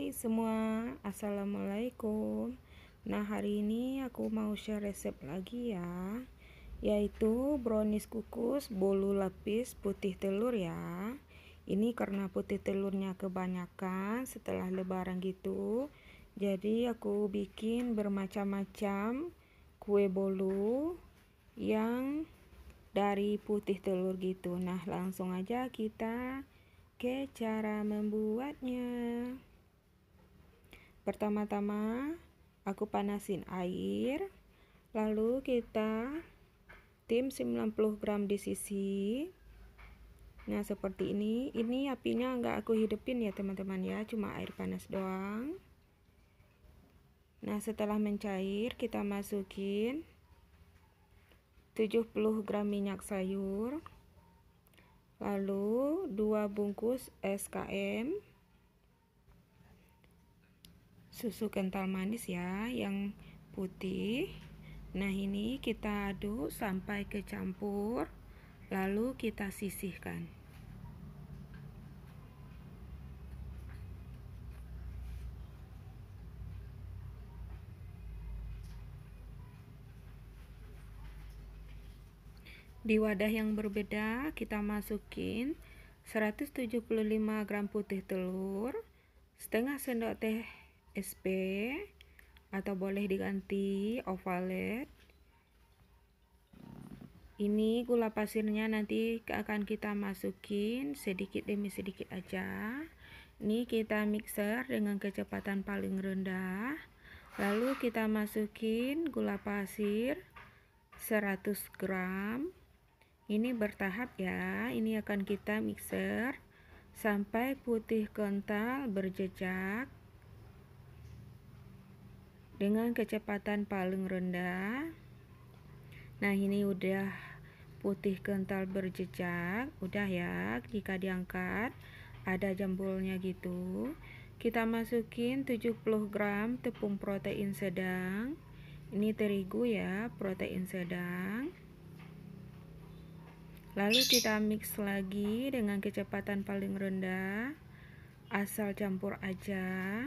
Hai semua, assalamualaikum. Nah, hari ini aku mau share resep lagi ya, yaitu brownies kukus bolu lapis putih telur ya. Ini karena putih telurnya kebanyakan setelah lebaran gitu, jadi aku bikin bermacam-macam kue bolu yang dari putih telur gitu. Nah, langsung aja kita ke cara membuatnya. Pertama-tama aku panasin air, lalu kita tim 90 gram di sisi. Nah, seperti ini apinya nggak aku hidupin ya teman-teman ya, cuma air panas doang. Nah, setelah mencair kita masukin 70 gram minyak sayur, lalu 2 bungkus SKM susu kental manis ya, yang putih. Nah, ini kita aduk sampai kecampur, lalu kita sisihkan. Di wadah yang berbeda kita masukin 175 gram putih telur, setengah sendok teh SP atau boleh diganti ovalet. Ini gula pasirnya nanti akan kita masukin sedikit demi sedikit aja. Ini kita mixer dengan kecepatan paling rendah. Lalu kita masukin gula pasir 100 gram. Ini bertahap ya. Ini akan kita mixer sampai putih kental berjejak dengan kecepatan paling rendah. Nah, ini udah putih kental berjejak, udah ya. Jika diangkat ada jambulnya gitu, kita masukin 70 gram tepung protein sedang. Ini terigu ya, protein sedang. Lalu kita mix lagi dengan kecepatan paling rendah, asal campur aja.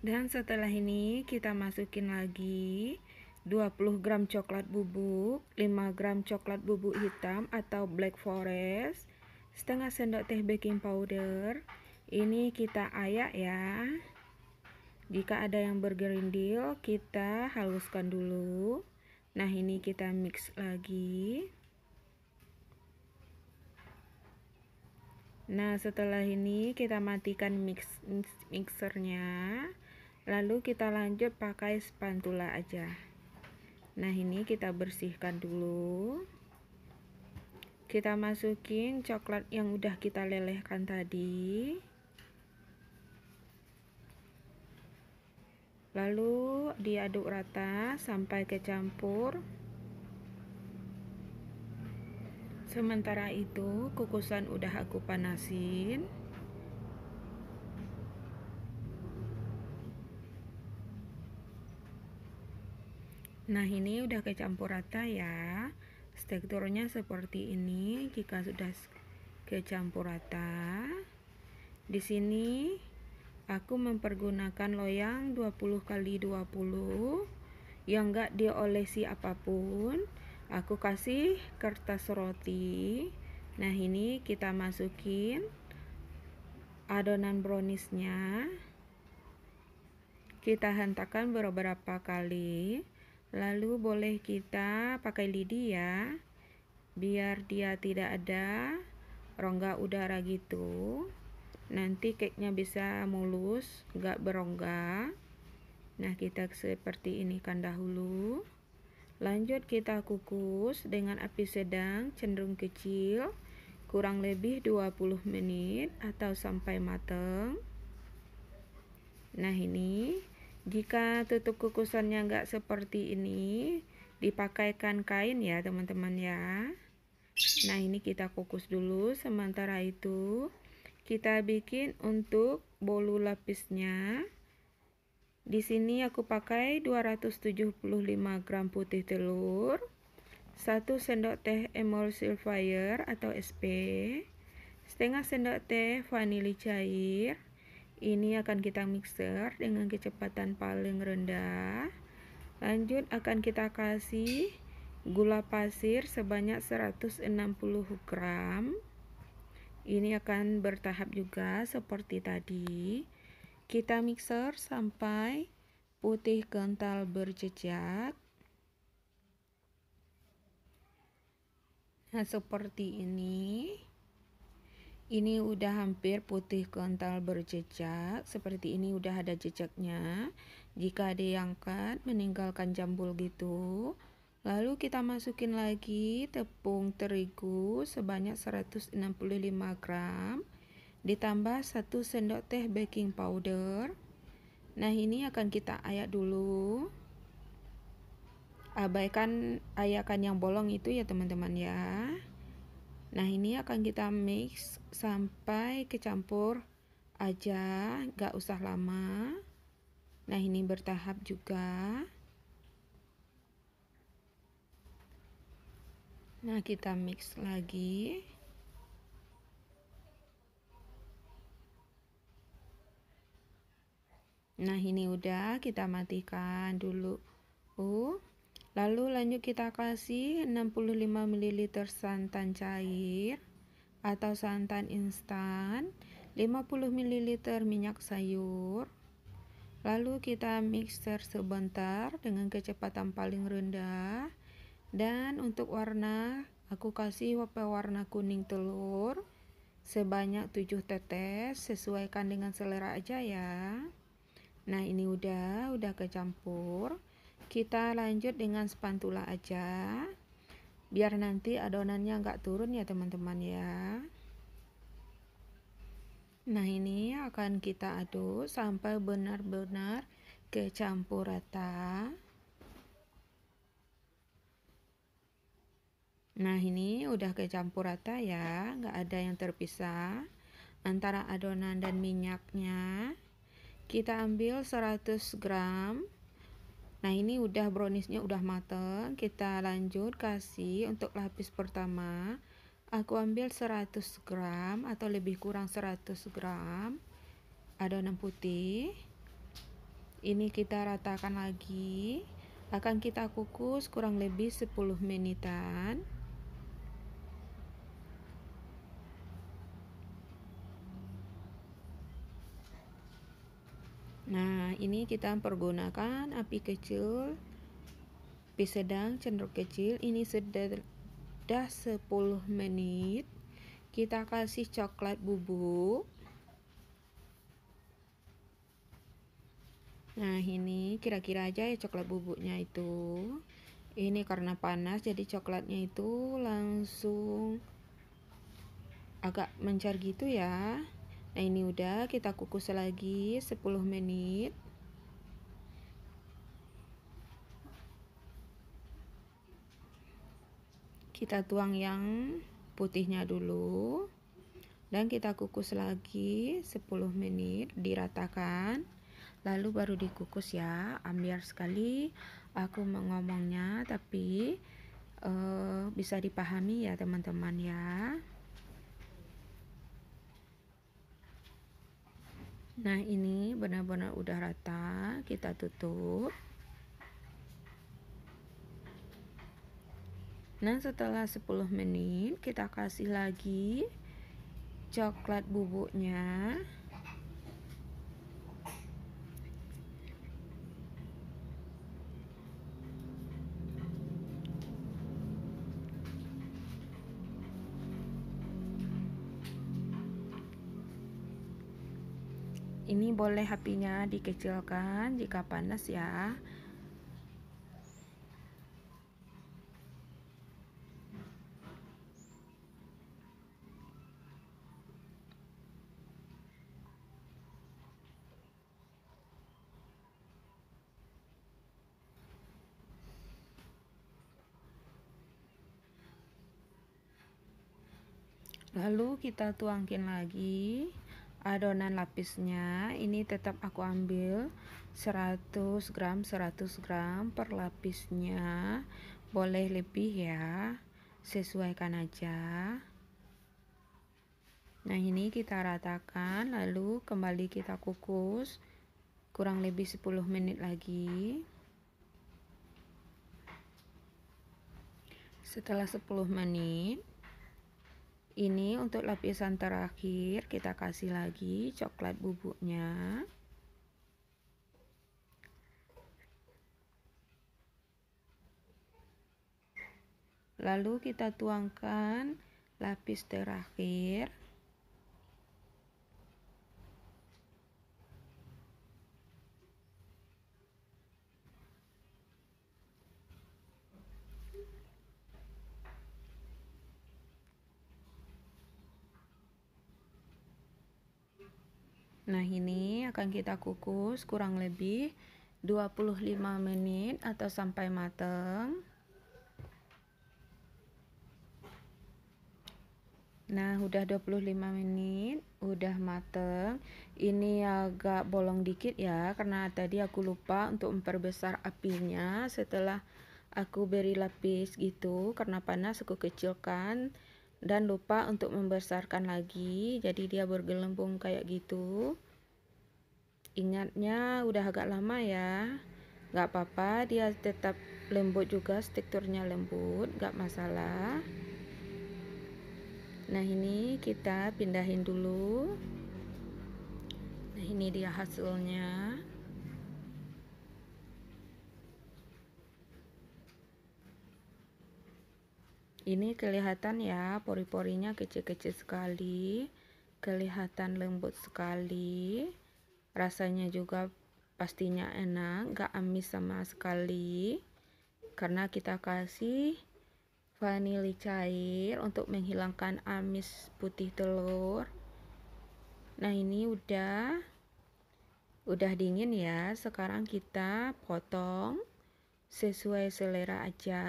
Dan setelah ini kita masukin lagi 20 gram coklat bubuk, 5 gram coklat bubuk hitam atau black forest, setengah sendok teh baking powder. Ini kita ayak ya. Jika ada yang bergerindil, kita haluskan dulu. Nah, ini kita mix lagi. Nah, setelah ini kita matikan mixernya. Lalu kita lanjut pakai spatula aja. Nah, ini kita bersihkan dulu. Kita masukin coklat yang udah kita lelehkan tadi. Lalu diaduk rata sampai kecampur. Sementara itu kukusan udah aku panasin. Nah, ini udah kecampur rata ya. Teksturnya seperti ini. Jika sudah kecampur rata, di sini aku mempergunakan loyang 20x20 yang enggak diolesi apapun. Aku kasih kertas roti. Nah, ini kita masukin adonan browniesnya. Kita hentakkan beberapa kali. Lalu boleh kita pakai lidi ya, biar dia tidak ada rongga udara gitu. Nanti cake-nya bisa mulus, gak berongga. Nah, kita seperti ini kan dahulu. Lanjut kita kukus dengan api sedang cenderung kecil, kurang lebih 20 menit atau sampai matang. Nah, ini jika tutup kukusannya nggak seperti ini, dipakaikan kain ya teman-teman ya. Nah, ini kita kukus dulu. Sementara itu kita bikin untuk bolu lapisnya. Di sini aku pakai 275 gram putih telur, 1 sendok teh emulsifier atau SP, setengah sendok teh vanili cair. Ini akan kita mixer dengan kecepatan paling rendah. Lanjut akan kita kasih gula pasir sebanyak 160 gram. Ini akan bertahap juga seperti tadi. Kita mixer sampai putih kental berjejak. Nah, seperti ini. Ini udah hampir putih kental berjejak. Seperti ini udah ada jejaknya. Jika diangkat meninggalkan jambul gitu. Lalu kita masukin lagi tepung terigu sebanyak 165 gram. Ditambah 1 sendok teh baking powder. Nah, ini akan kita ayak dulu. Abaikan ayakan yang bolong itu ya teman-teman ya. Nah, ini akan kita mix sampai kecampur aja, gak usah lama. Nah, ini bertahap juga. Nah, kita mix lagi. Nah, ini udah, kita matikan dulu. Lalu lanjut kita kasih 65 ml santan cair atau santan instan, 50 ml minyak sayur. Lalu kita mixer sebentar dengan kecepatan paling rendah. Dan untuk warna, aku kasih warna kuning telur sebanyak 7 tetes, sesuaikan dengan selera aja ya. Nah, ini udah kecampur. Kita lanjut dengan spatula aja, biar nanti adonannya nggak turun ya teman-teman ya. Nah, ini akan kita aduk sampai benar-benar kecampur rata. Nah, ini udah kecampur rata ya, nggak ada yang terpisah antara adonan dan minyaknya. Kita ambil 100 gram. Nah, ini udah browniesnya udah mateng. Kita lanjut kasih untuk lapis pertama. Aku ambil 100 gram atau lebih kurang 100 gram adonan putih. Ini kita ratakan lagi. Akan kita kukus kurang lebih 10 menitan. Nah, ini kita pergunakan api kecil, api sedang cenderung kecil. Ini sudah 10 menit. Kita kasih coklat bubuk. Nah, ini kira-kira aja ya coklat bubuknya itu. Ini karena panas jadi coklatnya itu langsung agak mencar gitu ya. Nah, ini udah kita kukus lagi 10 menit. Kita tuang yang putihnya dulu. Dan kita kukus lagi 10 menit, diratakan. Lalu baru dikukus ya. Ambiar sekali aku ngomongnya, tapi bisa dipahami ya teman-teman ya. Nah, ini benar-benar udah rata. Kita tutup. Nah, setelah 10 menit kita kasih lagi coklat bubuknya. Ini boleh apinya dikecilkan jika panas ya. Lalu kita tuangkin lagi adonan lapisnya. Ini tetap aku ambil 100 gram per lapisnya. Boleh lebih ya, sesuaikan aja. Nah, ini kita ratakan, lalu kembali kita kukus kurang lebih 10 menit lagi. Setelah 10 menit, ini untuk lapisan terakhir kita kasih lagi coklat bubuknya. Lalu kita tuangkan lapis terakhir. Nah, ini akan kita kukus kurang lebih 25 menit atau sampai matang. Nah, udah 25 menit, udah mateng. Ini agak bolong dikit ya, karena tadi aku lupa untuk memperbesar apinya setelah aku beri lapis gitu, karena panas aku kecilkan dan lupa untuk membesarkan lagi, jadi dia bergelembung kayak gitu. Ingatnya udah agak lama ya, gak apa-apa, dia tetap lembut juga, teksturnya lembut, gak masalah. Nah, ini kita pindahin dulu. Nah, ini dia hasilnya. Ini kelihatan ya, pori-porinya kecil-kecil sekali, kelihatan lembut sekali, rasanya juga pastinya enak, gak amis sama sekali, karena kita kasih vanili cair untuk menghilangkan amis putih telur. Nah, ini udah dingin ya, sekarang kita potong sesuai selera aja.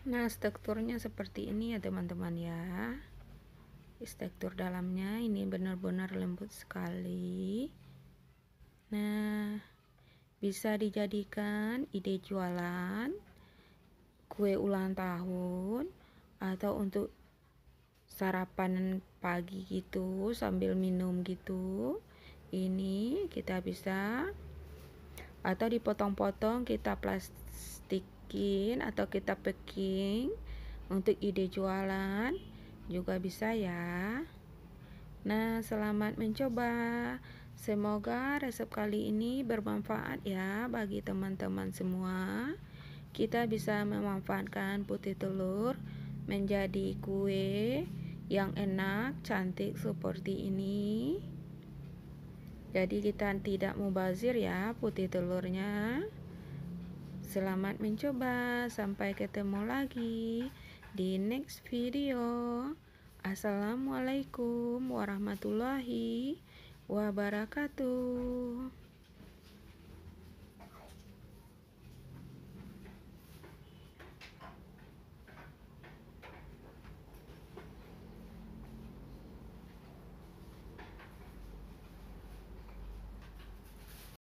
Nah, teksturnya seperti ini ya teman-teman ya. Tekstur dalamnya ini benar-benar lembut sekali. Nah, bisa dijadikan ide jualan, kue ulang tahun, atau untuk sarapan pagi gitu sambil minum gitu. Ini kita bisa, atau dipotong-potong kita plastikin atau kita packing untuk ide jualan juga bisa ya. Nah, selamat mencoba. Semoga resep kali ini bermanfaat ya bagi teman-teman semua. Kita bisa memanfaatkan putih telur menjadi kue yang enak, cantik seperti ini. Jadi kita tidak mubazir ya putih telurnya. Selamat mencoba, sampai ketemu lagi di next video. Assalamualaikum warahmatullahi wabarakatuh.